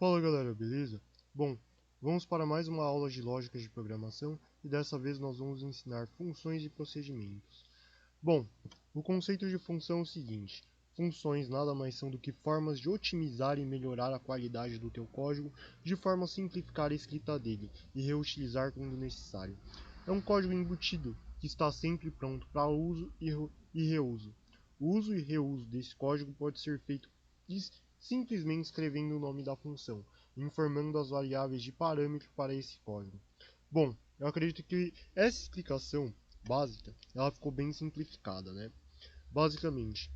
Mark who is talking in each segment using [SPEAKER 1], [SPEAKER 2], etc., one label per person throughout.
[SPEAKER 1] Fala galera, beleza? Bom, vamos para mais uma aula de lógica de programação e dessa vez nós vamos ensinar funções e procedimentos. Bom, o conceito de função é o seguinte: funções nada mais são do que formas de otimizar e melhorar a qualidade do teu código de forma a simplificar a escrita dele e reutilizar quando necessário. É um código embutido que está sempre pronto para uso e reuso. O uso e reuso desse código pode ser feito simplesmente escrevendo o nome da função, informando as variáveis de parâmetro para esse código. Bom, eu acredito que essa explicação básica, ela ficou bem simplificada, né? Basicamente,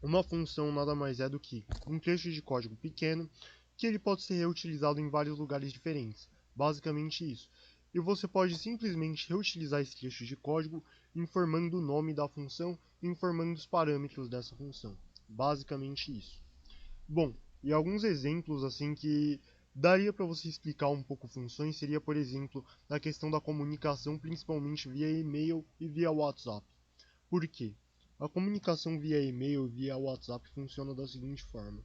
[SPEAKER 1] uma função nada mais é do que um trecho de código pequeno que ele pode ser reutilizado em vários lugares diferentes. Basicamente isso. E você pode simplesmente reutilizar esse trecho de código informando o nome da função e informando os parâmetros dessa função. Basicamente isso. Bom, e alguns exemplos assim que daria para você explicar um pouco funções seria, por exemplo, na questão da comunicação, principalmente via e-mail e via WhatsApp. Por quê? A comunicação via e-mail e via WhatsApp funciona da seguinte forma: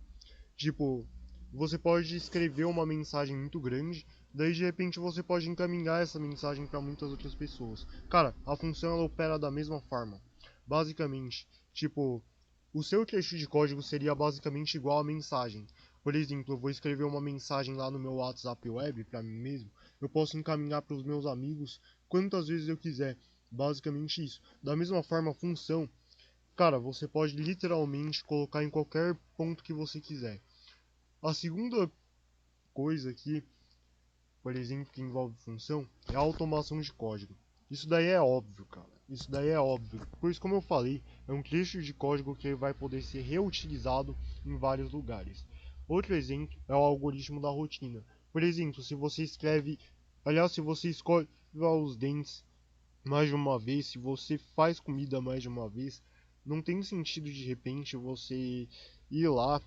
[SPEAKER 1] tipo, você pode escrever uma mensagem muito grande, daí de repente você pode encaminhar essa mensagem para muitas outras pessoas. Cara, a função ela opera da mesma forma. Basicamente, tipo, o seu trecho de código seria basicamente igual à mensagem. Por exemplo, eu vou escrever uma mensagem lá no meu WhatsApp web para mim mesmo, eu posso encaminhar para os meus amigos quantas vezes eu quiser. Basicamente isso. Da mesma forma, a função, cara, você pode literalmente colocar em qualquer ponto que você quiser. A segunda coisa aqui, por exemplo, que envolve função, é a automação de código. Isso daí é óbvio, cara. Isso daí é óbvio. Pois, como eu falei, é um trecho de código que vai poder ser reutilizado em vários lugares. Outro exemplo é o algoritmo da rotina. Por exemplo, se você escreve, aliás, se você escova os dentes mais de uma vez, se você faz comida mais de uma vez, não tem sentido de repente você ir lá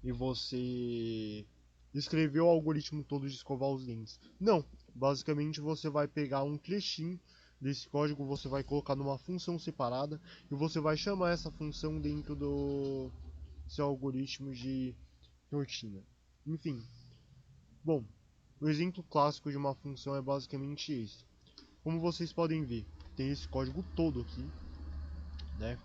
[SPEAKER 1] e você escrever o algoritmo todo de escovar os dentes. Não, basicamente você vai pegar um trechinho desse código, você vai colocar numa função separada e você vai chamar essa função dentro do seu algoritmo de rotina. Enfim, bom, o exemplo clássico de uma função é basicamente esse. Como vocês podem ver, tem esse código todo aqui, né?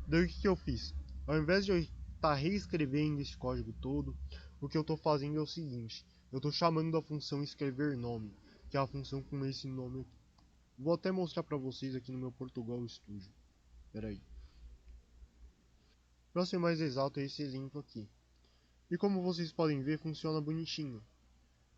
[SPEAKER 1] Daí o que eu fiz? Ao invés de eu estar reescrevendo esse código todo, o que eu estou fazendo é o seguinte: eu estou chamando a função escrever nome, que é a função com esse nome aqui. Vou até mostrar para vocês aqui no meu Portugal Studio. Espera aí. Para ser mais exato, é esse exemplo aqui. E como vocês podem ver, funciona bonitinho.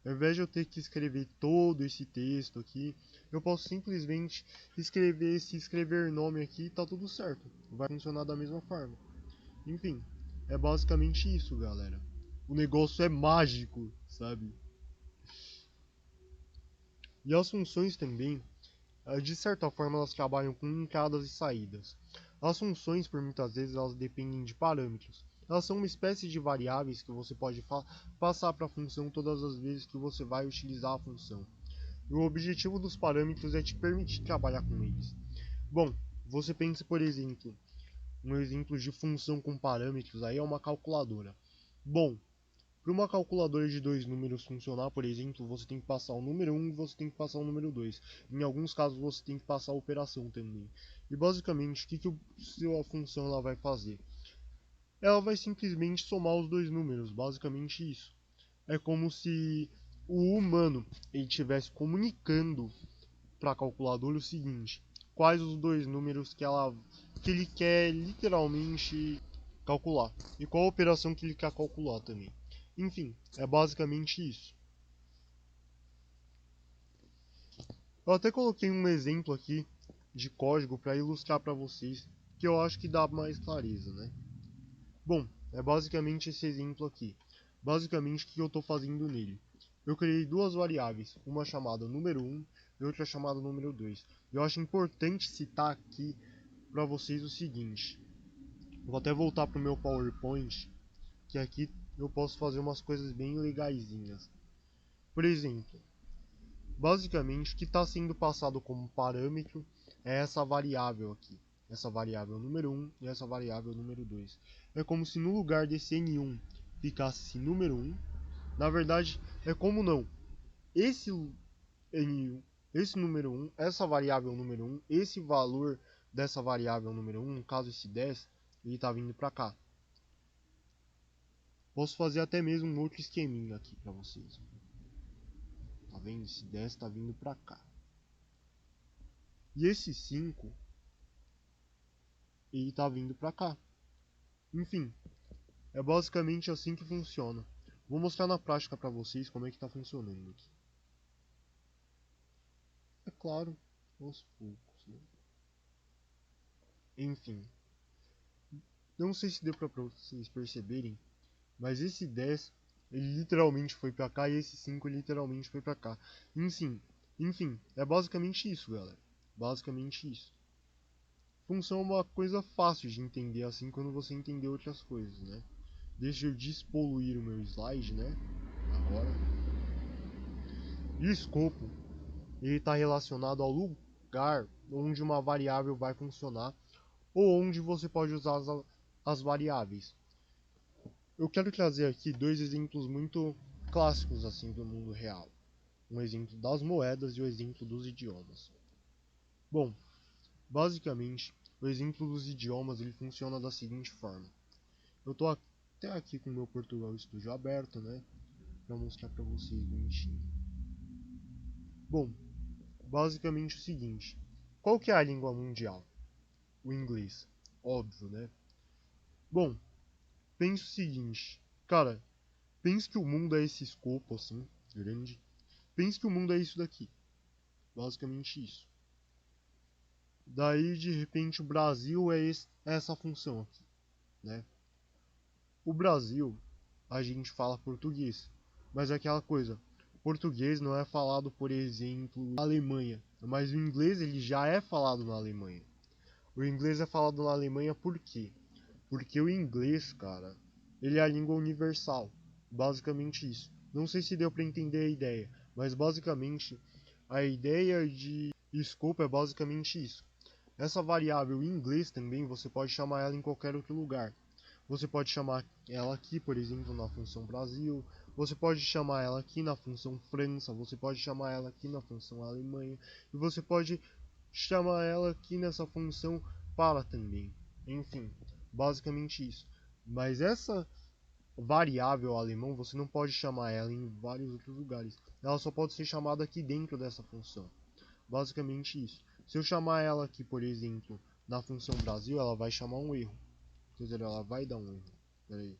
[SPEAKER 1] Ao invés de eu ter que escrever todo esse texto aqui, eu posso simplesmente escrever esse escrever nome aqui e tá tudo certo. Vai funcionar da mesma forma. Enfim, é basicamente isso, galera. O negócio é mágico, sabe? E as funções também, de certa forma, elas trabalham com entradas e saídas. As funções, por muitas vezes, elas dependem de parâmetros. Elas são uma espécie de variáveis que você pode passar para a função todas as vezes que você vai utilizar a função. E o objetivo dos parâmetros é te permitir trabalhar com eles. Bom, você pensa, por exemplo, um exemplo de função com parâmetros aí é uma calculadora. Bom, para uma calculadora de dois números funcionar, por exemplo, você tem que passar o número 1 e você tem que passar o número 2. Em alguns casos você tem que passar a operação também. E basicamente, o que a função ela vai fazer? Ela vai simplesmente somar os dois números, basicamente isso. É como se o humano ele estivesse comunicando para a calculadora o seguinte: quais os dois números que ele quer literalmente calcular e qual a operação que ele quer calcular também. Enfim, é basicamente isso. Eu até coloquei um exemplo aqui de código para ilustrar para vocês, que eu acho que dá mais clareza, né? Bom, é basicamente esse exemplo aqui. Basicamente, o que eu estou fazendo nele? Eu criei duas variáveis, uma chamada número 1 e outra chamada número 2. Eu acho importante citar aqui para vocês o seguinte. Vou até voltar para o meu PowerPoint, que aqui eu posso fazer umas coisas bem legaisinhas. Por exemplo, basicamente o que está sendo passado como parâmetro é essa variável aqui. Essa variável número 1 e essa variável número 2. É como se no lugar desse N1 ficasse esse número 1 Na verdade, é como não. Esse N1, esse número 1, essa variável número 1, esse valor dessa variável número 1, no caso esse 10, ele está vindo para cá. Posso fazer até mesmo um outro esqueminha aqui para vocês. Tá vendo? Esse 10 está vindo para cá. E esse 5, ele está vindo para cá. Enfim, é basicamente assim que funciona. Vou mostrar na prática para vocês como é que está funcionando aqui. É claro, aos poucos, né? Enfim, não sei se deu para vocês perceberem, mas esse 10 ele literalmente foi para cá e esse 5 literalmente foi para cá. Enfim, é basicamente isso, galera. Basicamente isso. Função é uma coisa fácil de entender assim quando você entender outras coisas, né? Deixa eu despoluir o meu slide, né? Agora. E o escopo, ele está relacionado ao lugar onde uma variável vai funcionar ou onde você pode usar as variáveis. Eu quero trazer aqui dois exemplos muito clássicos assim do mundo real. Um exemplo das moedas e o exemplo dos idiomas. Bom, basicamente, o exemplo dos idiomas ele funciona da seguinte forma. Eu estou até aqui com o meu Portugal Studio aberto, né, para mostrar para vocês bonitinho. Bom, basicamente o seguinte. Qual que é a língua mundial? O inglês. Óbvio, né? Bom, pense o seguinte. Cara, pense que o mundo é esse escopo assim, grande. Pense que o mundo é isso daqui. Basicamente isso. Daí, de repente, o Brasil é essa função aqui, né? O Brasil, a gente fala português, mas é aquela coisa. Português não é falado, por exemplo, na Alemanha, mas o inglês ele já é falado na Alemanha. O inglês é falado na Alemanha por quê? Porque o inglês, cara, ele é a língua universal. Basicamente isso. Não sei se deu para entender a ideia, mas basicamente a ideia de escopo é basicamente isso. Essa variável em inglês também você pode chamar ela em qualquer outro lugar. Você pode chamar ela aqui, por exemplo, na função Brasil. Você pode chamar ela aqui na função França. Você pode chamar ela aqui na função Alemanha. E você pode chamar ela aqui nessa função para também. Enfim, basicamente isso. Mas essa variável alemão você não pode chamar ela em vários outros lugares. Ela só pode ser chamada aqui dentro dessa função. Basicamente isso. Se eu chamar ela aqui, por exemplo, na função Brasil, ela vai chamar um erro. Quer dizer, ela vai dar um erro. Pera aí.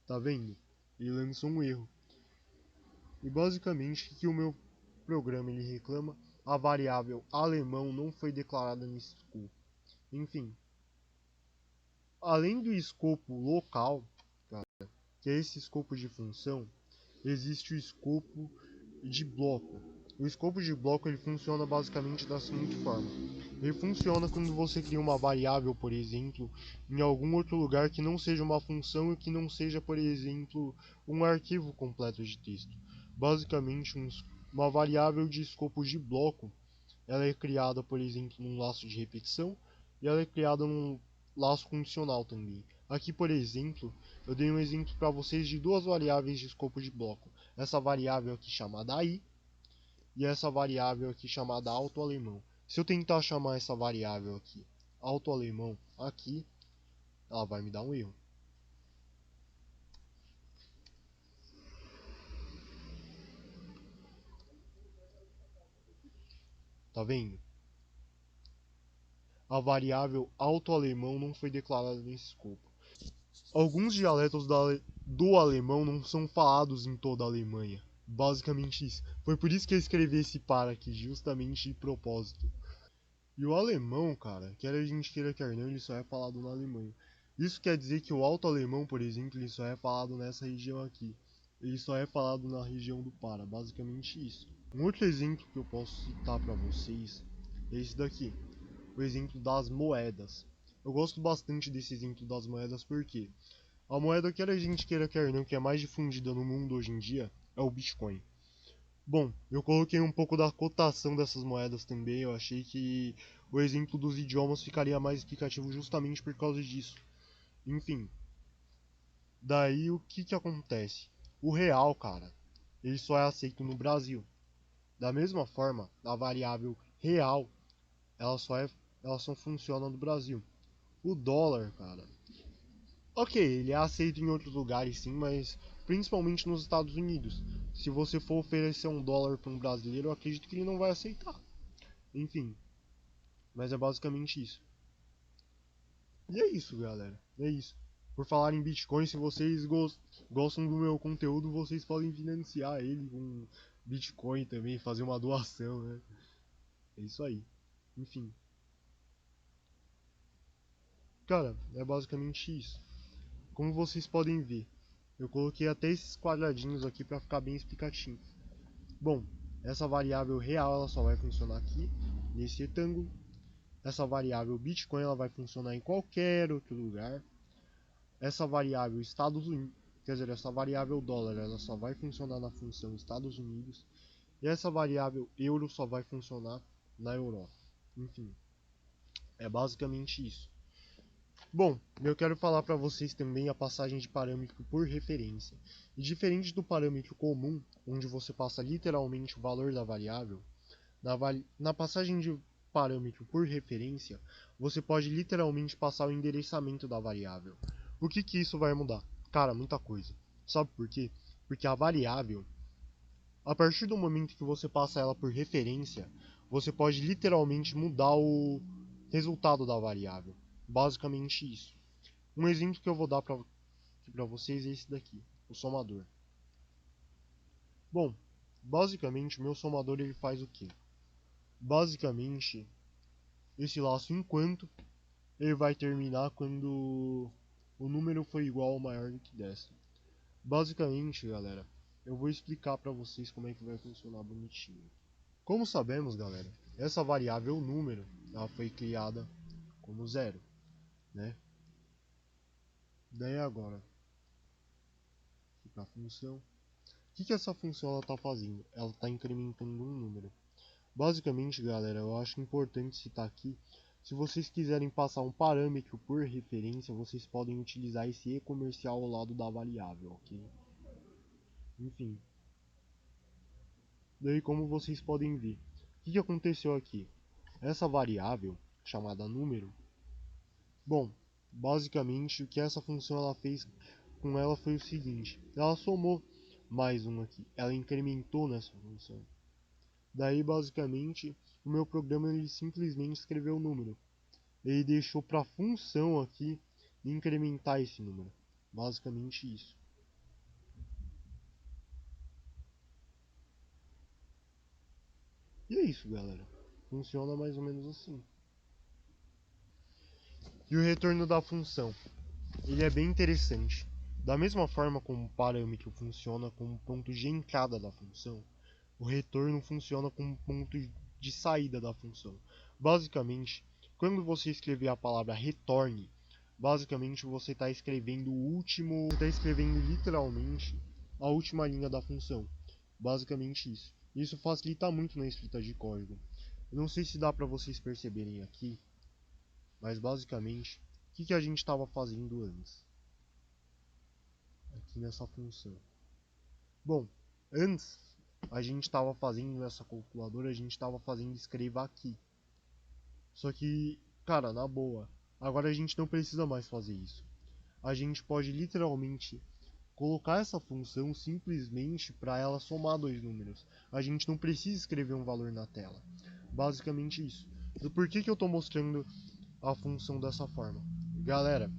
[SPEAKER 1] Tá vendo? Ele lançou um erro. E basicamente o que o meu programa ele reclama, a variável alemão não foi declarada nesse escopo. Enfim, além do escopo local, que é esse escopo de função, existe o escopo de bloco. O escopo de bloco ele funciona basicamente da seguinte forma. Ele funciona quando você cria uma variável, por exemplo, em algum outro lugar que não seja uma função e que não seja, por exemplo, um arquivo completo de texto. Basicamente, uma variável de escopo de bloco, ela é criada, por exemplo, num laço de repetição e ela é criada num laço condicional também. Aqui, por exemplo, eu dei um exemplo para vocês de duas variáveis de escopo de bloco. Essa variável aqui chamada i e essa variável aqui chamada alto-alemão. Se eu tentar chamar essa variável aqui alto-alemão aqui, ela vai me dar um erro. Tá vendo? A variável alto-alemão não foi declarada nesse escopo. Alguns dialetos do alemão não são falados em toda a Alemanha. Basicamente isso. Foi por isso que eu escrevi esse para aqui, justamente de propósito. E o alemão, cara, quer a gente queira quer não, ele só é falado na Alemanha. Isso quer dizer que o alto alemão, por exemplo, ele só é falado nessa região aqui. Ele só é falado na região do Para, basicamente isso. Um outro exemplo que eu posso citar para vocês é esse daqui, o exemplo das moedas. Eu gosto bastante desse exemplo das moedas porque a moeda, quer a gente queira quer não, que é mais difundida no mundo hoje em dia, é o Bitcoin. Bom, eu coloquei um pouco da cotação dessas moedas também, eu achei que o exemplo dos idiomas ficaria mais explicativo justamente por causa disso. Enfim, daí o que acontece? O real, cara, ele só é aceito no Brasil. Da mesma forma, a variável real, ela só funciona no Brasil. O dólar, cara, ok, ele é aceito em outros lugares sim, mas principalmente nos Estados Unidos. Se você for oferecer um dólar para um brasileiro, eu acredito que ele não vai aceitar. Enfim, mas é basicamente isso. E é isso, galera. É isso. Por falar em Bitcoin, se vocês gostam do meu conteúdo, vocês podem financiar ele com Bitcoin também, fazer uma doação, né? É isso aí. Enfim. Cara, é basicamente isso. Como vocês podem ver, eu coloquei até esses quadradinhos aqui para ficar bem explicativo. Bom, essa variável real ela só vai funcionar aqui, nesse retângulo. Essa variável Bitcoin ela vai funcionar em qualquer outro lugar. Essa variável Estados Unidos, quer dizer, essa variável dólar ela só vai funcionar na função Estados Unidos. E essa variável euro só vai funcionar na Europa. Enfim, é basicamente isso. Bom, eu quero falar para vocês também a passagem de parâmetro por referência. E diferente do parâmetro comum, onde você passa literalmente o valor da variável, na passagem de parâmetro por referência, você pode literalmente passar o endereçamento da variável. O que isso vai mudar? Cara, muita coisa. Sabe por quê? Porque a variável, a partir do momento que você passa ela por referência, você pode literalmente mudar o resultado da variável. Basicamente isso. Um exemplo que eu vou dar para vocês é esse daqui, o somador. Bom, basicamente o meu somador ele faz o quê? Basicamente, esse laço enquanto ele vai terminar quando o número for igual ou maior do que 10. Basicamente, galera, eu vou explicar para vocês como é que vai funcionar bonitinho. Como sabemos, galera, essa variável número ela foi criada como zero, né? Daí agora, fica a função. O que essa função está fazendo? Ela está incrementando um número. Basicamente, galera, eu acho importante citar aqui, se vocês quiserem passar um parâmetro por referência, vocês podem utilizar esse e comercial ao lado da variável, ok? Enfim, daí como vocês podem ver, o que aconteceu aqui? Essa variável, chamada número, bom, basicamente o que essa função ela fez com ela foi o seguinte, ela somou mais um aqui, ela incrementou nessa função. Daí basicamente o meu programa ele simplesmente escreveu o número. Ele deixou para a função aqui incrementar esse número. Basicamente isso. E é isso, galera. Funciona mais ou menos assim. E o retorno da função? Ele é bem interessante. Da mesma forma como o parâmetro funciona como ponto de entrada da função, o retorno funciona como ponto de saída da função. Basicamente, quando você escrever a palavra retorne, basicamente você está escrevendo o último, está escrevendo literalmente a última linha da função. Basicamente isso. Isso facilita muito na escrita de código. Eu não sei se dá para vocês perceberem aqui, mas basicamente, o que a gente estava fazendo antes? Aqui nessa função. Bom, antes a gente estava fazendo nessa calculadora, a gente estava fazendo escreva aqui. Só que, cara, na boa, agora a gente não precisa mais fazer isso. A gente pode literalmente colocar essa função simplesmente para ela somar dois números. A gente não precisa escrever um valor na tela. Basicamente isso. E por que eu estou mostrando a função dessa forma? Galera,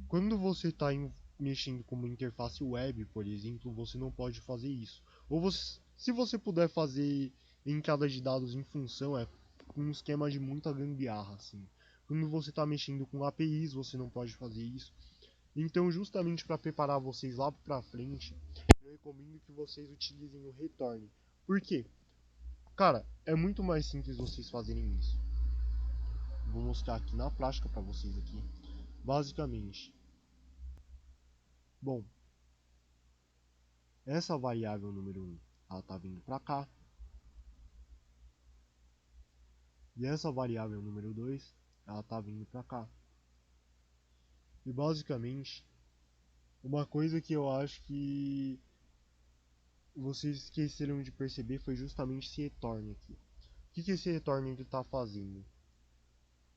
[SPEAKER 1] quando você está mexendo com uma interface web, por exemplo, você não pode fazer isso. Ou você, se você puder fazer entrada de dados em função, é um esquema de muita gambiarra, assim. Quando você está mexendo com APIs, você não pode fazer isso. Então, justamente para preparar vocês lá para frente, eu recomendo que vocês utilizem o return. Por quê? Cara, é muito mais simples vocês fazerem isso. Vou mostrar aqui na prática para vocês aqui. Basicamente, bom, essa variável número 1, ela está vindo para cá. E essa variável número 2, ela tá vindo para cá. E basicamente, uma coisa que eu acho que vocês esqueceram de perceber foi justamente esse retorno aqui. O que esse retorno ele tá fazendo?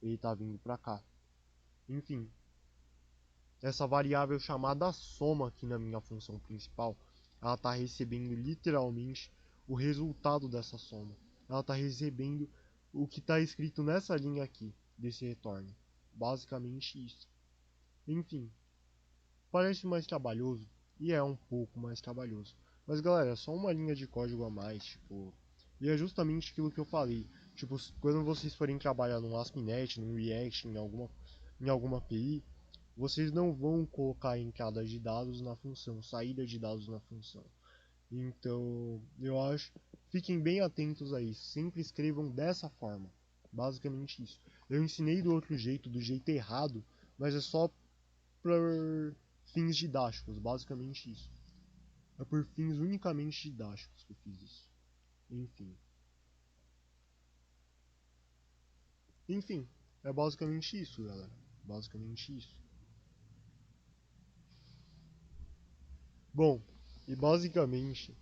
[SPEAKER 1] Ele tá vindo para cá. Enfim, essa variável chamada soma aqui na minha função principal, ela está recebendo literalmente o resultado dessa soma. Ela está recebendo o que está escrito nessa linha aqui, desse retorno. Basicamente isso. Enfim, parece mais trabalhoso, e é um pouco mais trabalhoso. Mas galera, é só uma linha de código a mais, tipo... E é justamente aquilo que eu falei. Tipo, quando vocês forem trabalhar num ASP.NET, num React, em alguma API, vocês não vão colocar entrada de dados na função, saída de dados na função. Então, eu acho, fiquem bem atentos a isso. Sempre escrevam dessa forma. Basicamente isso. Eu ensinei do outro jeito, do jeito errado, mas é só por fins didáticos, basicamente isso. É por fins unicamente didáticos que eu fiz isso. Enfim. Enfim, é basicamente isso, galera. Basicamente isso. Bom, e basicamente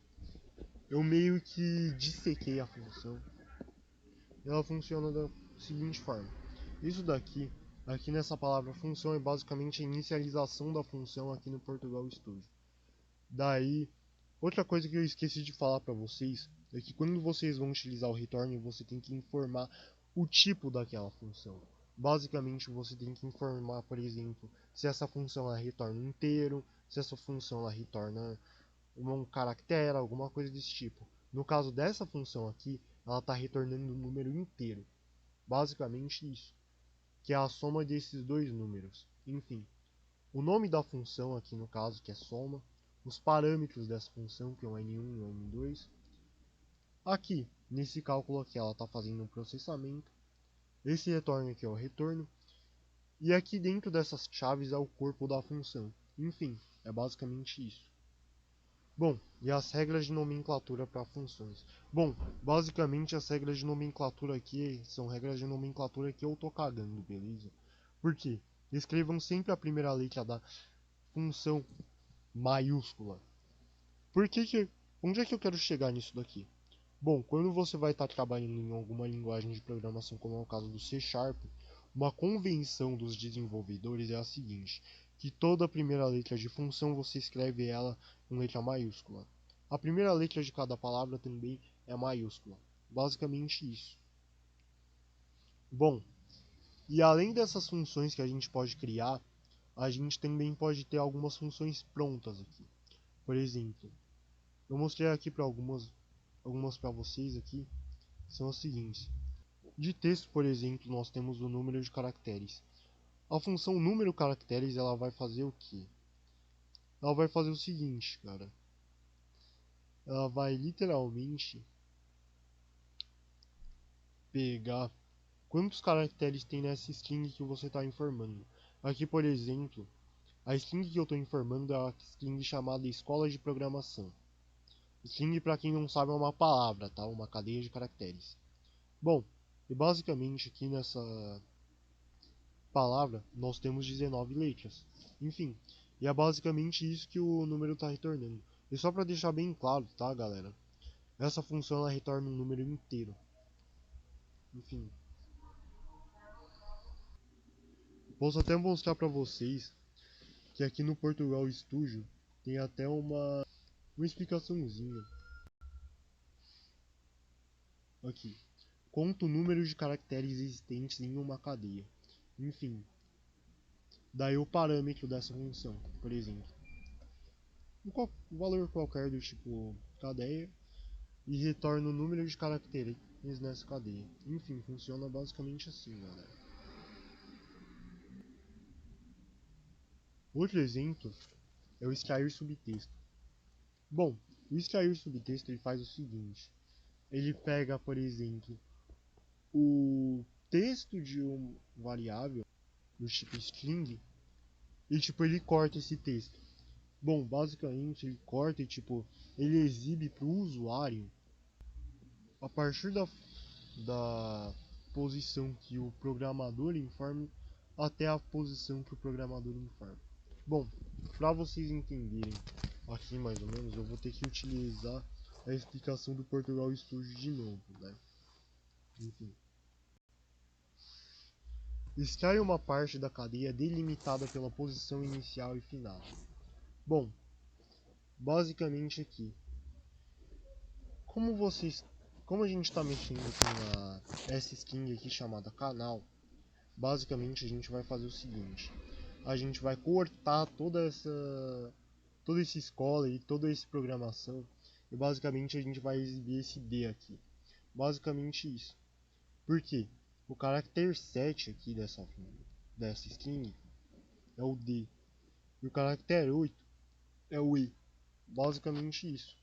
[SPEAKER 1] eu meio que dissequei a função. Ela funciona da seguinte forma. Isso daqui, aqui nessa palavra função, é basicamente a inicialização da função aqui no Portugal Studio. Daí, outra coisa que eu esqueci de falar para vocês é que quando vocês vão utilizar o return, você tem que informar o tipo daquela função. Basicamente, você tem que informar, por exemplo, se essa função ela retorna um inteiro, se essa função ela retorna um caractere, alguma coisa desse tipo. No caso dessa função aqui, ela está retornando um número inteiro. Basicamente isso, que é a soma desses dois números. Enfim, o nome da função aqui no caso, que é soma, os parâmetros dessa função, que é o N1 e o N2. Aqui, nesse cálculo aqui, ela está fazendo um processamento. Esse retorno aqui é o retorno. E aqui dentro dessas chaves é o corpo da função. Enfim, é basicamente isso. Bom, e as regras de nomenclatura para funções. Bom, basicamente as regras de nomenclatura aqui são regras de nomenclatura que eu tô cagando, beleza? Por quê? Escrevam sempre a primeira letra da função maiúscula. Por que que... Onde é que eu quero chegar nisso daqui? Bom, quando você vai estar trabalhando em alguma linguagem de programação, como é o caso do C Sharp, uma convenção dos desenvolvedores é a seguinte, que toda primeira letra de função você escreve ela com letra maiúscula. A primeira letra de cada palavra também é maiúscula. Basicamente isso. Bom, e além dessas funções que a gente pode criar, a gente também pode ter algumas funções prontas aqui. Por exemplo, eu mostrei aqui para algumas para vocês aqui, são as seguintes. De texto, por exemplo, nós temos o número de caracteres. A função número caracteres, ela vai fazer o quê? Ela vai fazer o seguinte, cara. Ela vai literalmente pegar quantos caracteres tem nessa string que você está informando. Aqui, por exemplo, a string que eu estou informando é a string chamada escola de programação. String, para quem não sabe, é uma palavra, tá? Uma cadeia de caracteres. Bom, e basicamente aqui nessa palavra nós temos 19 letras. Enfim, e é basicamente isso que o número está retornando. E só para deixar bem claro, tá, galera? Essa função ela retorna um número inteiro. Enfim, posso até mostrar para vocês que aqui no Portugal Studio tem até uma explicaçãozinha. Aqui, conta o número de caracteres existentes em uma cadeia. Enfim, daí o parâmetro dessa função, por exemplo, um valor qualquer do tipo cadeia e retorna o número de caracteres nessa cadeia. Enfim, funciona basicamente assim, galera. Outro exemplo é o extrair subtexto. Bom, o extrair subtexto ele faz o seguinte: ele pega, por exemplo, o texto de uma variável do tipo string e tipo ele corta esse texto. Bom, basicamente ele corta e tipo ele exibe para o usuário a partir da posição que o programador informe até a posição que o programador informa. Bom, para vocês entenderem aqui mais ou menos, eu vou ter que utilizar a explicação do Portugal Studio de novo, né? Enfim. Extrai uma parte da cadeia delimitada pela posição inicial e final. Bom, basicamente aqui, como a gente está mexendo com essa string aqui chamada canal, basicamente a gente vai fazer o seguinte: a gente vai cortar toda esse escola e toda essa programação e basicamente a gente vai exibir esse D aqui. Basicamente isso. Por quê? O caractere 7 aqui dessa string é o D e o caractere 8 é o E. Basicamente isso.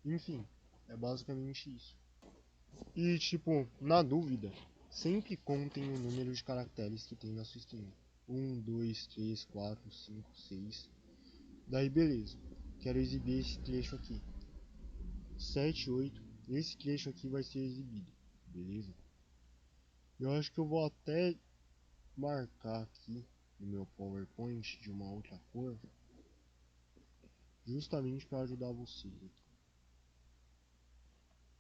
[SPEAKER 1] Enfim, é basicamente isso. E tipo, na dúvida, sempre contem o número de caracteres que tem na sua string. 1, 2, 3, 4, 5, 6. Daí beleza. Quero exibir esse trecho aqui. 7, 8. Esse trecho aqui vai ser exibido. Beleza? Eu acho que eu vou até marcar aqui no meu PowerPoint de uma outra cor. Justamente para ajudar vocês.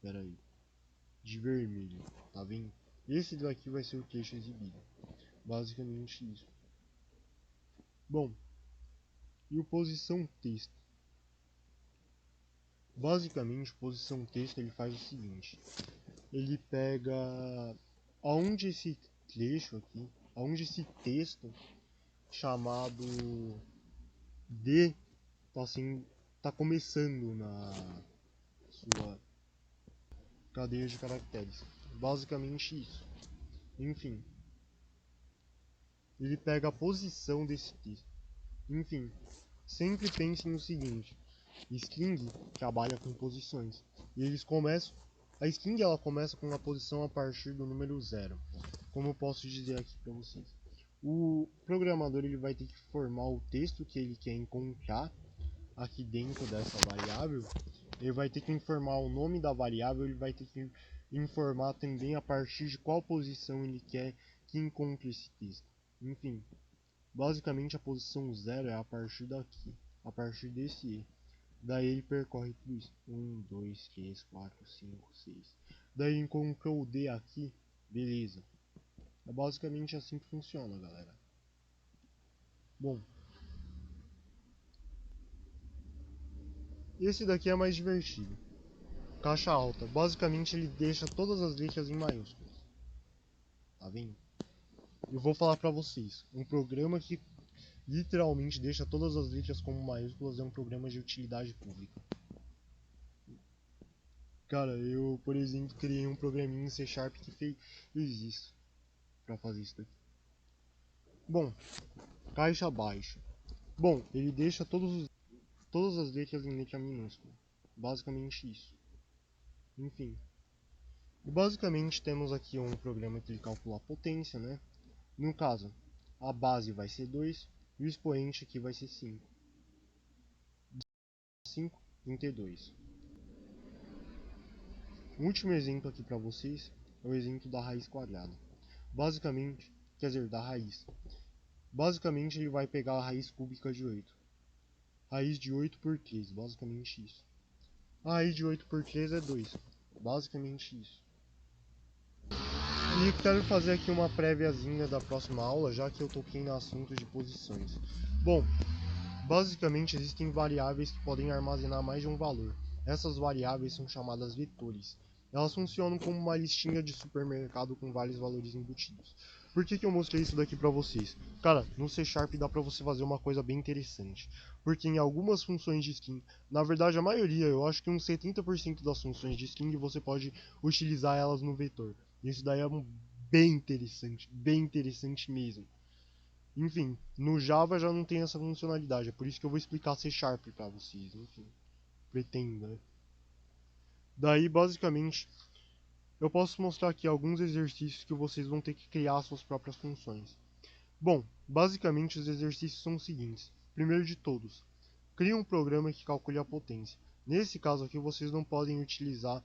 [SPEAKER 1] Pera aí. De vermelho. Tá vendo? Esse daqui vai ser o trecho exibido. Basicamente isso. Bom, e o posição texto? Basicamente, o posição texto ele faz o seguinte: ele pega aonde esse trecho aqui, aonde esse texto chamado D tá assim, tá começando na sua cadeia de caracteres. Basicamente isso. Enfim, ele pega a posição desse texto. Enfim, sempre pensem no seguinte: string trabalha com posições. E eles começam. A string ela começa com uma posição a partir do número 0. Como eu posso dizer aqui para vocês? O programador ele vai ter que formar o texto que ele quer encontrar aqui dentro dessa variável. Ele vai ter que informar o nome da variável, ele vai ter que informar também a partir de qual posição ele quer que encontre esse texto. Enfim, basicamente a posição 0 é a partir daqui, a partir desse E. Daí ele percorre tudo isso. 1, 2, 3, 4, 5, 6. Daí ele encontrou o D aqui. Beleza. É basicamente assim que funciona, galera. Bom, esse daqui é mais divertido. Caixa alta. Basicamente ele deixa todas as letras em maiúsculas. Tá vendo? Eu vou falar pra vocês. Um programa que literalmente deixa todas as letras como maiúsculas é um programa de utilidade pública. Cara, eu, por exemplo, criei um programinha em C# que fez isso. Pra fazer isso daqui. Bom, caixa baixa. Bom, ele deixa todas as letras em letra minúscula. Basicamente isso. Enfim. Basicamente temos aqui um programa que ele calcula a potência, né? No caso, a base vai ser 2 e o expoente aqui vai ser 5. 5, 32. O último exemplo aqui para vocês é o exemplo da raiz quadrada. Basicamente, quer dizer, da raiz. Basicamente ele vai pegar a raiz cúbica de 8. Raiz de 8 por 3, basicamente isso. A raiz de 8 por 3 é 2. Basicamente isso. E quero fazer aqui uma préviazinha da próxima aula, já que eu toquei no assunto de posições. Bom, basicamente existem variáveis que podem armazenar mais de um valor. Essas variáveis são chamadas vetores. Elas funcionam como uma listinha de supermercado com vários valores embutidos. Por que eu mostrei isso daqui pra vocês? Cara, no C# dá pra você fazer uma coisa bem interessante. Porque em algumas funções de string, na verdade a maioria, eu acho que uns 70% das funções de string você pode utilizar elas no vetor. Isso daí é bem interessante mesmo. Enfim, no Java já não tem essa funcionalidade, é por isso que eu vou explicar C# pra vocês, enfim, pretendo, né? Daí, basicamente, eu posso mostrar aqui alguns exercícios que vocês vão ter que criar suas próprias funções. Bom, basicamente os exercícios são os seguintes. Primeiro de todos, crie um programa que calcule a potência. Nesse caso aqui, vocês não podem utilizar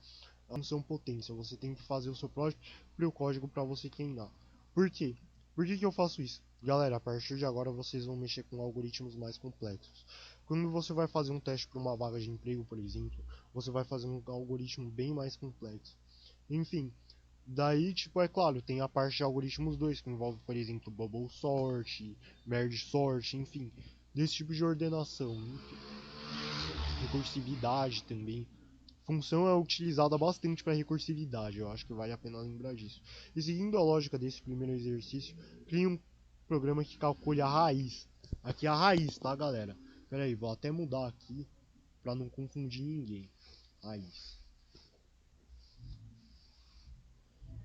[SPEAKER 1] a função potência. Você tem que fazer o seu próprio código para você treinar. Por quê? Por que eu faço isso? Galera, a partir de agora vocês vão mexer com algoritmos mais complexos. Quando você vai fazer um teste para uma vaga de emprego, por exemplo, você vai fazer um algoritmo bem mais complexo. Enfim, daí, tipo, é claro, tem a parte de algoritmos 2, que envolve, por exemplo, bubble sort, merge sort, enfim, desse tipo de ordenação, enfim, recursividade também. Função é utilizada bastante para recursividade, eu acho que vale a pena lembrar disso. E seguindo a lógica desse primeiro exercício, crie um programa que calcule a raiz. Aqui é a raiz, tá, galera? Pera aí, vou até mudar aqui para não confundir ninguém. Raiz.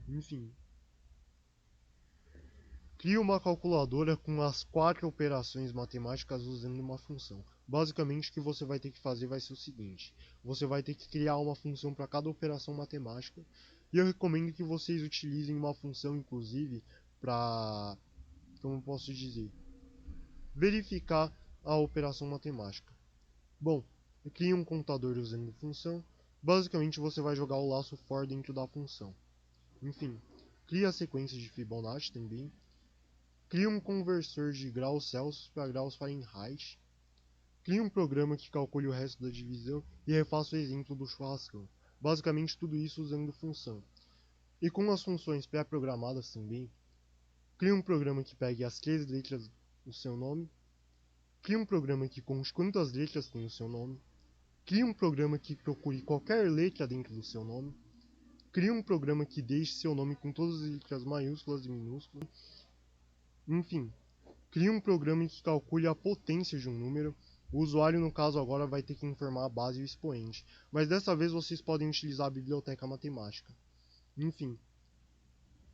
[SPEAKER 1] Enfim, crie uma calculadora com as 4 operações matemáticas usando uma função. Basicamente, o que você vai ter que fazer vai ser o seguinte: você vai ter que criar uma função para cada operação matemática. E eu recomendo que vocês utilizem uma função, inclusive, para, como posso dizer, verificar a operação matemática. Bom, crie um contador usando função. Basicamente, você vai jogar o laço for dentro da função. Enfim, crie a sequência de Fibonacci também. Crie um conversor de graus Celsius para graus Fahrenheit. Crie um programa que calcule o resto da divisão e refaça o exemplo do churrascão. Basicamente tudo isso usando função. E com as funções pré-programadas também, crie um programa que pegue as 3 letras do seu nome. Crie um programa que conte quantas letras tem o seu nome. Crie um programa que procure qualquer letra dentro do seu nome. Crie um programa que deixe seu nome com todas as letras maiúsculas e minúsculas. Enfim, crie um programa que calcule a potência de um número. O usuário, no caso, agora vai ter que informar a base e o expoente, mas dessa vez vocês podem utilizar a biblioteca matemática. Enfim.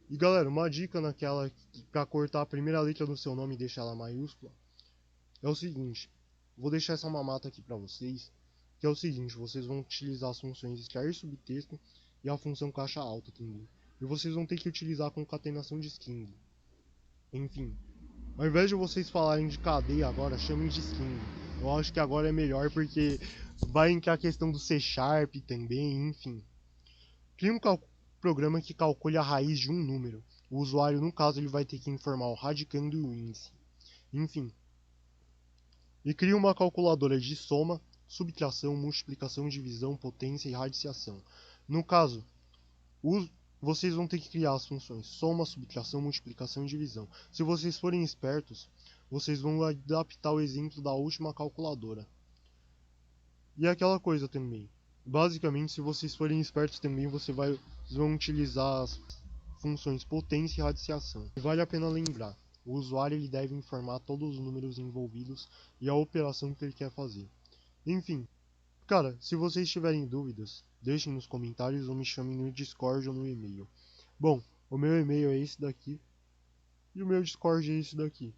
[SPEAKER 1] E galera, uma dica naquela para cortar a primeira letra do seu nome e deixar ela maiúscula é o seguinte: vou deixar essa mamata aqui para vocês, que é o seguinte: vocês vão utilizar as funções extrair subtexto e a função caixa alta também. E vocês vão ter que utilizar a concatenação de string. Enfim, ao invés de vocês falarem de cadeia agora, chamem de string. Eu acho que agora é melhor porque vai entrar a questão do C Sharp também, enfim. Crie um programa que calcule a raiz de um número. O usuário, no caso, ele vai ter que informar o radicando e o índice. Enfim. E crie uma calculadora de soma, subtração, multiplicação, divisão, potência e radiciação. No caso, vocês vão ter que criar as funções soma, subtração, multiplicação e divisão. Se vocês forem espertos, vocês vão adaptar o exemplo da última calculadora. E aquela coisa também. Basicamente, se vocês forem espertos também, vocês vão utilizar as funções potência e radiciação. E vale a pena lembrar, o usuário ele deve informar todos os números envolvidos e a operação que ele quer fazer. Enfim, cara, se vocês tiverem dúvidas, deixem nos comentários ou me chamem no Discord ou no e-mail. Bom, o meu e-mail é esse daqui e o meu Discord é esse daqui.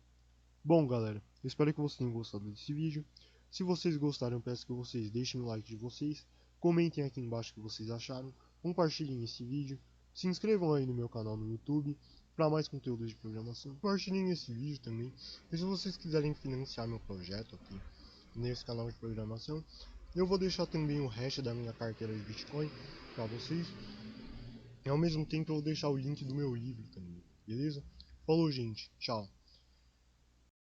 [SPEAKER 1] Bom, galera, eu espero que vocês tenham gostado desse vídeo. Se vocês gostaram, eu peço que vocês deixem o like de vocês, comentem aqui embaixo o que vocês acharam, compartilhem esse vídeo, se inscrevam aí no meu canal no YouTube para mais conteúdos de programação. Compartilhem esse vídeo também, e se vocês quiserem financiar meu projeto aqui nesse canal de programação, eu vou deixar também o hash da minha carteira de Bitcoin para vocês. E ao mesmo tempo eu vou deixar o link do meu livro também, beleza? Falou, gente, tchau.